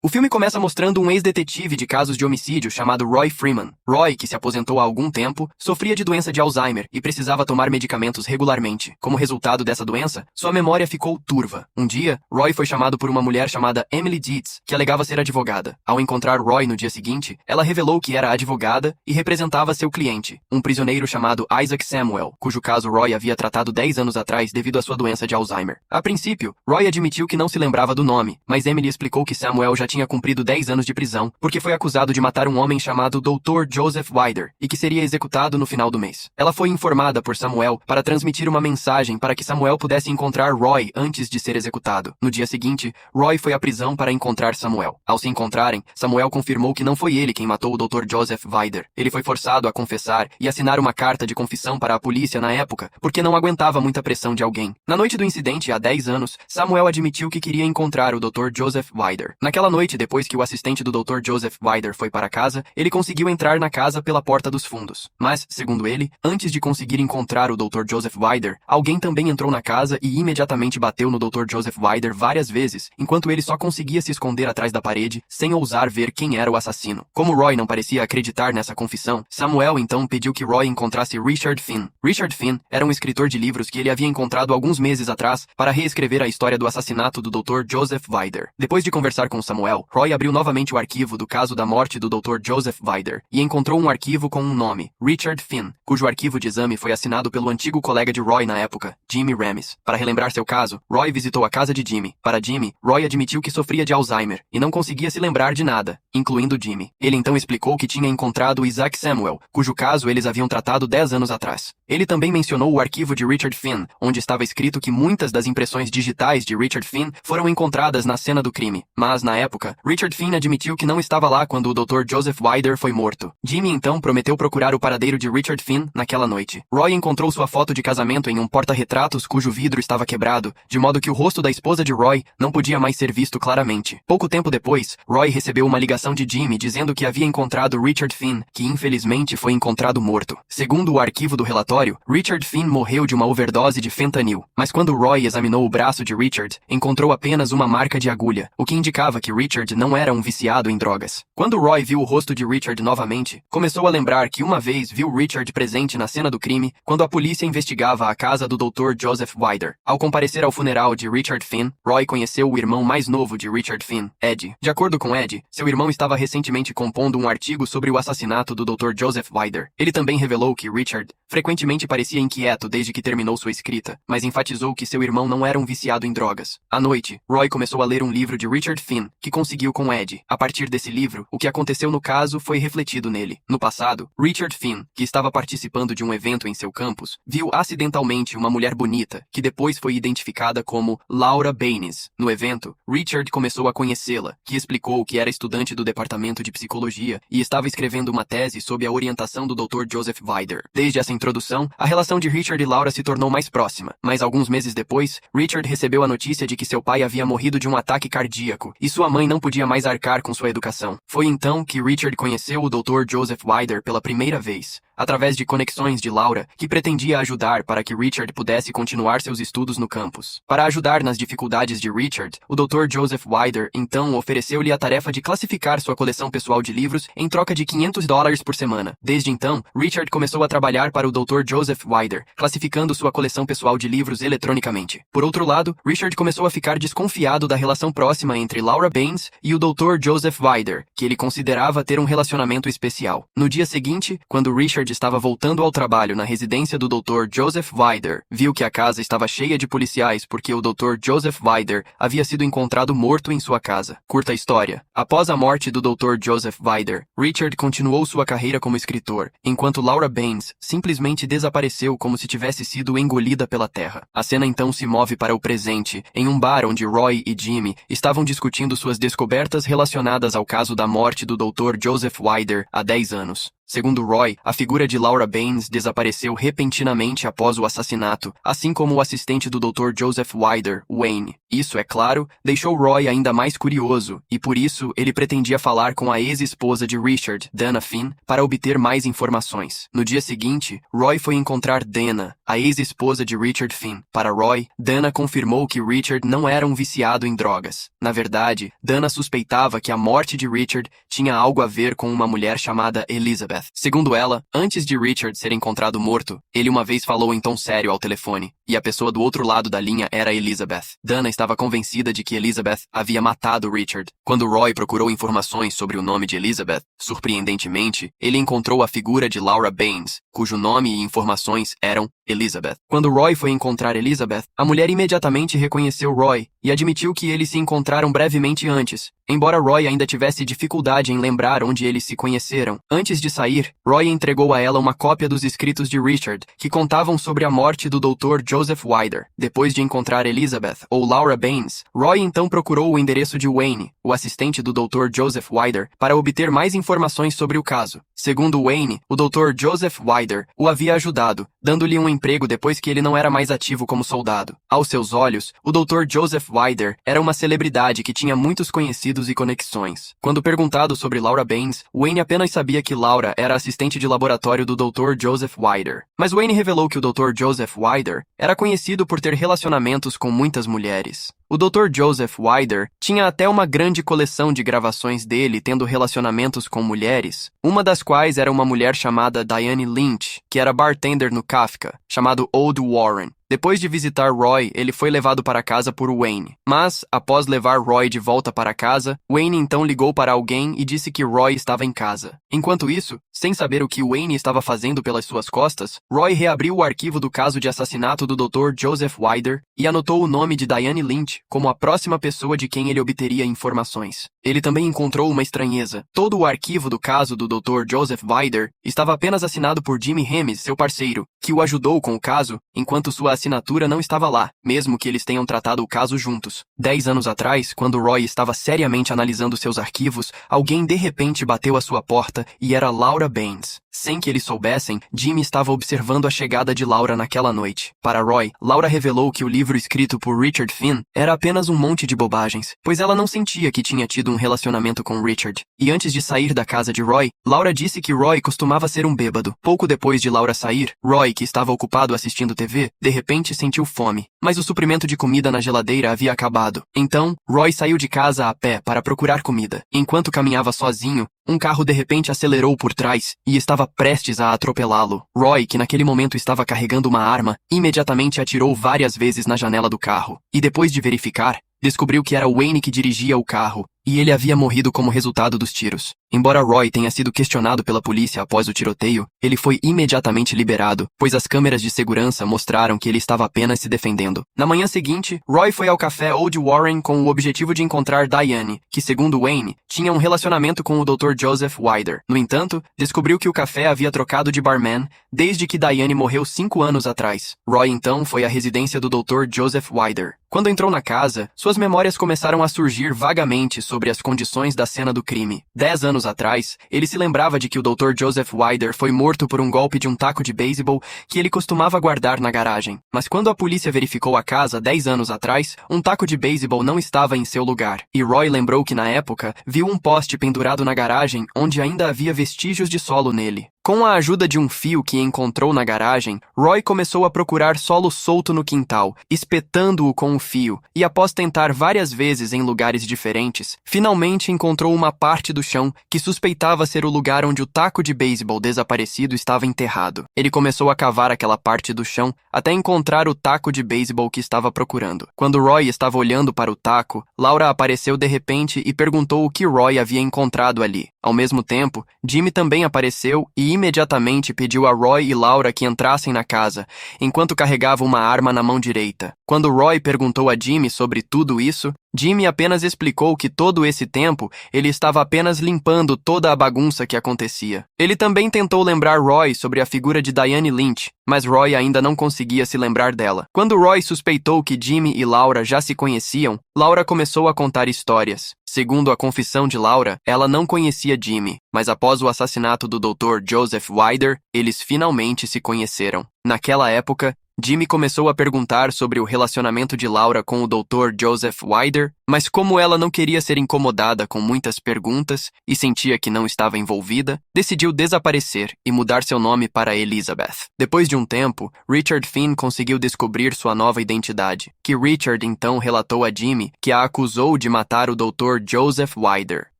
O filme começa mostrando um ex-detetive de casos de homicídio chamado Roy Freeman. Roy, que se aposentou há algum tempo, sofria de doença de Alzheimer e precisava tomar medicamentos regularmente. Como resultado dessa doença, sua memória ficou turva. Um dia, Roy foi chamado por uma mulher chamada Emily Dietz, que alegava ser advogada. Ao encontrar Roy no dia seguinte, ela revelou que era advogada e representava seu cliente, um prisioneiro chamado Isaac Samuel, cujo caso Roy havia tratado 10 anos atrás devido à sua doença de Alzheimer. A princípio, Roy admitiu que não se lembrava do nome, mas Emily explicou que Samuel já tinha cumprido 10 anos de prisão porque foi acusado de matar um homem chamado Dr. Joseph Wilder e que seria executado no final do mês. Ela foi informada por Samuel para transmitir uma mensagem para que Samuel pudesse encontrar Roy antes de ser executado. No dia seguinte, Roy foi à prisão para encontrar Samuel. Ao se encontrarem, Samuel confirmou que não foi ele quem matou o Dr. Joseph Wilder. Ele foi forçado a confessar e assinar uma carta de confissão para a polícia na época porque não aguentava muita pressão de alguém. Na noite do incidente, há 10 anos, Samuel admitiu que queria encontrar o Dr. Joseph Wilder. Naquela noite, depois que o assistente do Dr. Joseph Wilder foi para casa, ele conseguiu entrar na casa pela porta dos fundos. Mas, segundo ele, antes de conseguir encontrar o Dr. Joseph Wilder, alguém também entrou na casa e imediatamente bateu no Dr. Joseph Wilder várias vezes, enquanto ele só conseguia se esconder atrás da parede, sem ousar ver quem era o assassino. Como Roy não parecia acreditar nessa confissão, Samuel então pediu que Roy encontrasse Richard Finn. Richard Finn era um escritor de livros que ele havia encontrado alguns meses atrás para reescrever a história do assassinato do Dr. Joseph Wilder. Depois de conversar com Samuel, Roy abriu novamente o arquivo do caso da morte do Dr. Joseph Wilder e encontrou um arquivo com um nome, Richard Finn, cujo arquivo de exame foi assinado pelo antigo colega de Roy na época, Jimmy Ramis. Para relembrar seu caso, Roy visitou a casa de Jimmy. Para Jimmy, Roy admitiu que sofria de Alzheimer e não conseguia se lembrar de nada, incluindo Jimmy. Ele então explicou que tinha encontrado Isaac Samuel, cujo caso eles haviam tratado 10 anos atrás. Ele também mencionou o arquivo de Richard Finn, onde estava escrito que muitas das impressões digitais de Richard Finn foram encontradas na cena do crime. Mas, na época, Richard Finn admitiu que não estava lá quando o Dr. Joseph Wilder foi morto. Jimmy então prometeu procurar o paradeiro de Richard Finn naquela noite. Roy encontrou sua foto de casamento em um porta-retratos cujo vidro estava quebrado, de modo que o rosto da esposa de Roy não podia mais ser visto claramente. Pouco tempo depois, Roy recebeu uma ligação de Jimmy dizendo que havia encontrado Richard Finn, que infelizmente foi encontrado morto. Segundo o arquivo do relatório, Richard Finn morreu de uma overdose de fentanil. Mas quando Roy examinou o braço de Richard, encontrou apenas uma marca de agulha, o que indicava que Richard não era um viciado em drogas. Quando Roy viu o rosto de Richard novamente, começou a lembrar que uma vez viu Richard presente na cena do crime quando a polícia investigava a casa do Dr. Joseph Wilder. Ao comparecer ao funeral de Richard Finn, Roy conheceu o irmão mais novo de Richard Finn, Ed. De acordo com Ed, seu irmão estava recentemente compondo um artigo sobre o assassinato do Dr. Joseph Wilder. Ele também revelou que Richard frequentemente parecia inquieto desde que terminou sua escrita, mas enfatizou que seu irmão não era um viciado em drogas. À noite, Roy começou a ler um livro de Richard Finn, que conseguiu com Ed. A partir desse livro, o que aconteceu no caso foi refletido nele. No passado, Richard Finn, que estava participando de um evento em seu campus, viu acidentalmente uma mulher bonita, que depois foi identificada como Laura Baines. No evento, Richard começou a conhecê-la, que explicou que era estudante do departamento de psicologia e estava escrevendo uma tese sob a orientação do Dr. Joseph Wilder. Desde essa introdução, a relação de Richard e Laura se tornou mais próxima, mas alguns meses depois, Richard recebeu a notícia de que seu pai havia morrido de um ataque cardíaco e sua mãe não podia mais arcar com sua educação. Foi então que Richard conheceu o Dr. Joseph Wilder pela primeira vez, através de conexões de Laura, que pretendia ajudar para que Richard pudesse continuar seus estudos no campus. Para ajudar nas dificuldades de Richard, o Dr. Joseph Wilder então ofereceu-lhe a tarefa de classificar sua coleção pessoal de livros em troca de $500 por semana. Desde então, Richard começou a trabalhar para o Dr. Joseph Wilder, classificando sua coleção pessoal de livros eletronicamente. Por outro lado, Richard começou a ficar desconfiado da relação próxima entre Laura Baines e o Dr. Joseph Wilder, que ele considerava ter um relacionamento especial. No dia seguinte, quando Richard estava voltando ao trabalho na residência do Dr. Joseph Wilder, viu que a casa estava cheia de policiais porque o Dr. Joseph Wilder havia sido encontrado morto em sua casa. Curta história. Após a morte do Dr. Joseph Wilder, Richard continuou sua carreira como escritor, enquanto Laura Baines simplesmente desapareceu como se tivesse sido engolida pela terra. A cena então se move para o presente, em um bar onde Roy e Jimmy estavam discutindo suas descobertas relacionadas ao caso da morte do Dr. Joseph Wilder há 10 anos. Segundo Roy, a figura de Laura Baines desapareceu repentinamente após o assassinato, assim como o assistente do Dr. Joseph Wilder, Wayne. Isso, é claro, deixou Roy ainda mais curioso, e por isso ele pretendia falar com a ex-esposa de Richard, Dana Finn, para obter mais informações. No dia seguinte, Roy foi encontrar Dana, a ex-esposa de Richard Finn. Para Roy, Dana confirmou que Richard não era um viciado em drogas. Na verdade, Dana suspeitava que a morte de Richard tinha algo a ver com uma mulher chamada Elizabeth. Segundo ela, antes de Richard ser encontrado morto, ele uma vez falou em tom sério ao telefone, e a pessoa do outro lado da linha era Elizabeth. Dana estava convencida de que Elizabeth havia matado Richard. Quando Roy procurou informações sobre o nome de Elizabeth, surpreendentemente, ele encontrou a figura de Laura Baines, cujo nome e informações eram Elizabeth. Quando Roy foi encontrar Elizabeth, a mulher imediatamente reconheceu Roy e admitiu que eles se encontraram brevemente antes, embora Roy ainda tivesse dificuldade em lembrar onde eles se conheceram. Antes de sair, Roy entregou a ela uma cópia dos escritos de Richard, que contavam sobre a morte do Dr. Joseph Wilder. Depois de encontrar Elizabeth, ou Laura Baines, Roy então procurou o endereço de Wayne, o assistente do Dr. Joseph Wilder, para obter mais informações sobre o caso. Segundo Wayne, o Dr. Joseph Wilder o havia ajudado, dando-lhe um emprego depois que ele não era mais ativo como soldado. Aos seus olhos, o Dr. Joseph Wilder era uma celebridade que tinha muitos conhecidos e conexões. Quando perguntado sobre Laura Baines, Wayne apenas sabia que Laura era assistente de laboratório do Dr. Joseph Wilder. Mas Wayne revelou que o Dr. Joseph Wilder era conhecido por ter relacionamentos com muitas mulheres. O Dr. Joseph Wilder tinha até uma grande coleção de gravações dele tendo relacionamentos com mulheres, uma das quais era uma mulher chamada Diane Lynch, que era bartender no Kafka, chamado Old Warren. Depois de visitar Roy, ele foi levado para casa por Wayne. Mas, após levar Roy de volta para casa, Wayne então ligou para alguém e disse que Roy estava em casa. Enquanto isso, sem saber o que Wayne estava fazendo pelas suas costas, Roy reabriu o arquivo do caso de assassinato do Dr. Joseph Wilder e anotou o nome de Diane Lynch como a próxima pessoa de quem ele obteria informações. Ele também encontrou uma estranheza. Todo o arquivo do caso do Dr. Joseph Wilder estava apenas assinado por Jimmy Hemes, seu parceiro, que o ajudou com o caso, enquanto sua assinatura não estava lá, mesmo que eles tenham tratado o caso juntos. 10 anos atrás, quando Roy estava seriamente analisando seus arquivos, alguém de repente bateu à sua porta e era Laura Baines. Sem que eles soubessem, Jimmy estava observando a chegada de Laura naquela noite. Para Roy, Laura revelou que o livro escrito por Richard Finn era apenas um monte de bobagens, pois ela não sentia que tinha tido um relacionamento com Richard. E antes de sair da casa de Roy, Laura disse que Roy costumava ser um bêbado. Pouco depois de Laura sair, Roy, que estava ocupado assistindo TV, de repente sentiu fome, mas o suprimento de comida na geladeira havia acabado. Então, Roy saiu de casa a pé para procurar comida. Enquanto caminhava sozinho, um carro de repente acelerou por trás e estava prestes a atropelá-lo. Roy, que naquele momento estava carregando uma arma, imediatamente atirou várias vezes na janela do carro. E depois de verificar, descobriu que era Wayne que dirigia o carro, e ele havia morrido como resultado dos tiros. Embora Roy tenha sido questionado pela polícia após o tiroteio, ele foi imediatamente liberado, pois as câmeras de segurança mostraram que ele estava apenas se defendendo. Na manhã seguinte, Roy foi ao café Old Warren com o objetivo de encontrar Diane, que segundo Wayne, tinha um relacionamento com o Dr. Joseph Wilder. No entanto, descobriu que o café havia trocado de barman desde que Diane morreu 5 anos atrás. Roy então foi à residência do Dr. Joseph Wilder. Quando entrou na casa, suas memórias começaram a surgir vagamente sobre as condições da cena do crime. 10 anos atrás, ele se lembrava de que o Dr. Joseph Wilder foi morto por um golpe de um taco de beisebol que ele costumava guardar na garagem. Mas quando a polícia verificou a casa 10 anos atrás, um taco de beisebol não estava em seu lugar. E Roy lembrou que na época, viu um poste pendurado na garagem onde ainda havia vestígios de solo nele. Com a ajuda de um fio que encontrou na garagem, Roy começou a procurar solo solto no quintal, espetando-o com o fio, e após tentar várias vezes em lugares diferentes, finalmente encontrou uma parte do chão que suspeitava ser o lugar onde o taco de beisebol desaparecido estava enterrado. Ele começou a cavar aquela parte do chão até encontrar o taco de beisebol que estava procurando. Quando Roy estava olhando para o taco, Laura apareceu de repente e perguntou o que Roy havia encontrado ali. Ao mesmo tempo, Jimmy também apareceu e imediatamente pediu a Roy e Laura que entrassem na casa, enquanto carregava uma arma na mão direita. Quando Roy perguntou a Jimmy sobre tudo isso, Jimmy apenas explicou que todo esse tempo ele estava apenas limpando toda a bagunça que acontecia. Ele também tentou lembrar Roy sobre a figura de Diane Lynch, mas Roy ainda não conseguia se lembrar dela. Quando Roy suspeitou que Jimmy e Laura já se conheciam, Laura começou a contar histórias. Segundo a confissão de Laura, ela não conhecia Jimmy, mas após o assassinato do Dr. Joseph Wilder, eles finalmente se conheceram. Naquela época, Jimmy começou a perguntar sobre o relacionamento de Laura com o Dr. Joseph Wilder, mas como ela não queria ser incomodada com muitas perguntas e sentia que não estava envolvida, decidiu desaparecer e mudar seu nome para Elizabeth. Depois de um tempo, Richard Finn conseguiu descobrir sua nova identidade, que Richard então relatou a Jimmy que a acusou de matar o Dr. Joseph Wilder.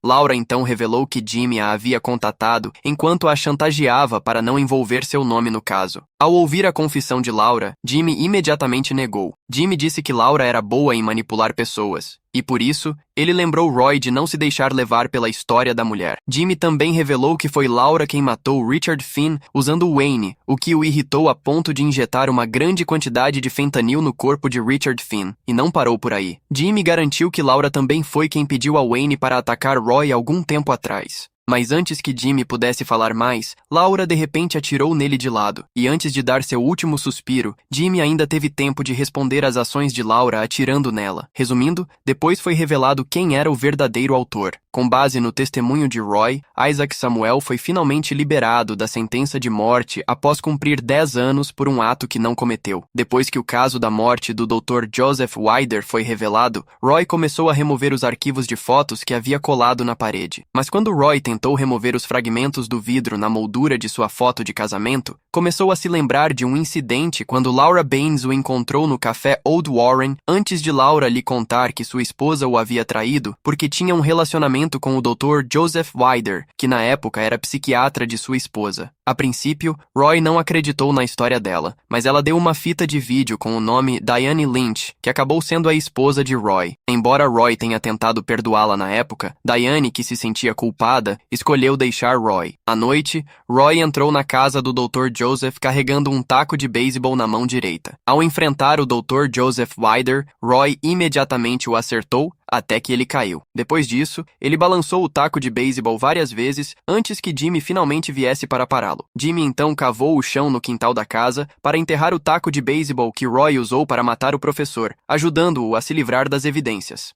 Laura então revelou que Jimmy a havia contatado enquanto a chantageava para não envolver seu nome no caso. Ao ouvir a confissão de Laura, Jimmy imediatamente negou. Jimmy disse que Laura era boa em manipular pessoas, e por isso, ele lembrou Roy de não se deixar levar pela história da mulher. Jimmy também revelou que foi Laura quem matou Richard Finn usando Wayne, o que o irritou a ponto de injetar uma grande quantidade de fentanil no corpo de Richard Finn, e não parou por aí. Jimmy garantiu que Laura também foi quem pediu a Wayne para atacar Roy algum tempo atrás. Mas antes que Jimmy pudesse falar mais, Laura de repente atirou nele de lado, e antes de dar seu último suspiro, Jimmy ainda teve tempo de responder às ações de Laura atirando nela. Resumindo, depois foi revelado quem era o verdadeiro autor. Com base no testemunho de Roy, Isaac Samuel foi finalmente liberado da sentença de morte após cumprir 10 anos por um ato que não cometeu. Depois que o caso da morte do Dr. Joseph Wilder foi revelado, Roy começou a remover os arquivos de fotos que havia colado na parede. Mas quando Roy tentou remover os fragmentos do vidro na moldura de sua foto de casamento, começou a se lembrar de um incidente quando Laura Baines o encontrou no café Old Warren antes de Laura lhe contar que sua esposa o havia traído porque tinha um relacionamento com o Dr. Joseph Wilder, que na época era psiquiatra de sua esposa. A princípio, Roy não acreditou na história dela, mas ela deu uma fita de vídeo com o nome Diane Lynch, que acabou sendo a esposa de Roy. Embora Roy tenha tentado perdoá-la na época, Diane, que se sentia culpada, escolheu deixar Roy. À noite, Roy entrou na casa do Dr. Joseph carregando um taco de beisebol na mão direita. Ao enfrentar o Dr. Joseph Wilder, Roy imediatamente o acertou até que ele caiu. Depois disso, ele balançou o taco de beisebol várias vezes antes que Jimmy finalmente viesse para pará-lo. Jimmy então cavou o chão no quintal da casa para enterrar o taco de beisebol que Roy usou para matar o professor, ajudando-o a se livrar das evidências.